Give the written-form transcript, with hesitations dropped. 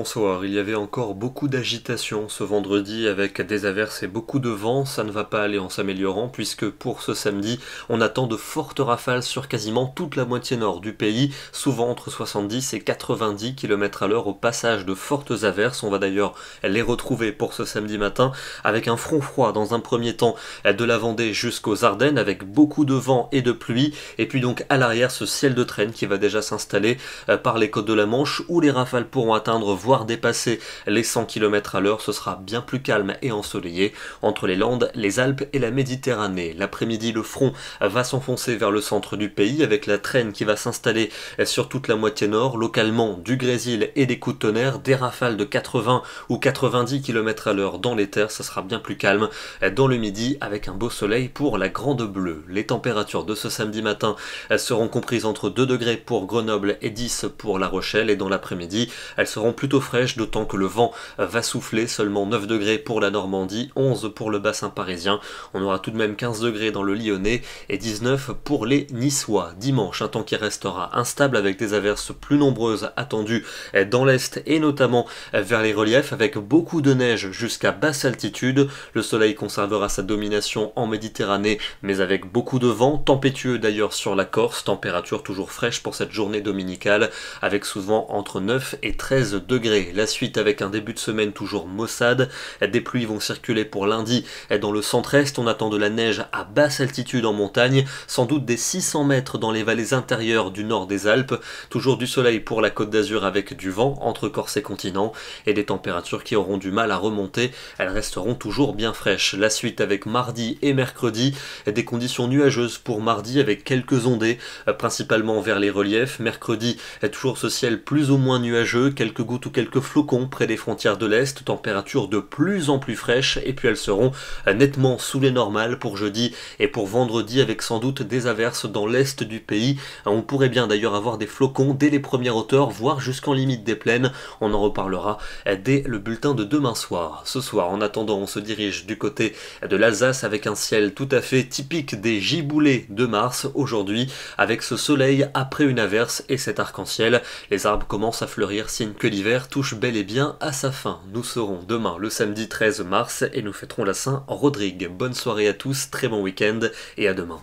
bonsoir. Il y avait encore beaucoup d'agitation ce vendredi avec des averses et beaucoup de vent. Ça ne va pas aller en s'améliorant puisque pour ce samedi, on attend de fortes rafales sur quasiment toute la moitié nord du pays, souvent entre 70 et 90 km à l'heure au passage de fortes averses. On va d'ailleurs les retrouver pour ce samedi matin avec un front froid dans un premier temps de la Vendée jusqu'aux Ardennes avec beaucoup de vent et de pluie. Et puis donc à l'arrière, ce ciel de traîne qui va déjà s'installer par les côtes de la Manche où les rafales pourront atteindre voire dépasser les 100 km à l'heure. Ce sera bien plus calme et ensoleillé entre les Landes, les Alpes et la Méditerranée. L'après-midi, le front va s'enfoncer vers le centre du pays avec la traîne qui va s'installer sur toute la moitié nord, localement du grésil et des coups de tonnerre, des rafales de 80 ou 90 km à l'heure dans les terres. Ça sera bien plus calme dans le midi avec un beau soleil pour la Grande Bleue. Les températures de ce samedi matin seront comprises entre 2 degrés pour Grenoble et 10 pour La Rochelle, et dans l'après-midi, elles seront plutôt fraîches, d'autant que le vent va souffler, seulement 9 degrés pour la Normandie, 11 pour le bassin parisien. On aura tout de même 15 degrés dans le Lyonnais et 19 pour les Niçois. Dimanche, un temps qui restera instable avec des averses plus nombreuses attendues dans l'est et notamment vers les reliefs avec beaucoup de neige jusqu'à basse altitude. Le soleil conservera sa domination en Méditerranée mais avec beaucoup de vent, tempétueux d'ailleurs sur la Corse, température toujours fraîche pour cette journée dominicale avec souvent entre 9 et 13 degrés. La suite avec un début de semaine toujours maussade, des pluies vont circuler pour lundi dans le centre-est, on attend de la neige à basse altitude en montagne, sans doute des 600 mètres dans les vallées intérieures du nord des Alpes, toujours du soleil pour la Côte d'Azur avec du vent entre Corse et continent, et des températures qui auront du mal à remonter, elles resteront toujours bien fraîches. La suite avec mardi et mercredi, des conditions nuageuses pour mardi avec quelques ondées, principalement vers les reliefs. Mercredi, toujours ce ciel plus ou moins nuageux, quelques gouttes ou quelques flocons près des frontières de l'Est, température de plus en plus fraîche, et puis elles seront nettement sous les normales pour jeudi et pour vendredi avec sans doute des averses dans l'Est du pays. On pourrait bien d'ailleurs avoir des flocons dès les premières hauteurs, voire jusqu'en limite des plaines. On en reparlera dès le bulletin de demain soir. Ce soir, en attendant, on se dirige du côté de l'Alsace avec un ciel tout à fait typique des giboulées de mars aujourd'hui, avec ce soleil après une averse et cet arc-en-ciel. Les arbres commencent à fleurir, signe que l'hiver touche bel et bien à sa fin. Nous serons demain le samedi 13 mars et nous fêterons la Saint-Rodrigue. Bonne soirée à tous, très bon week-end et à demain.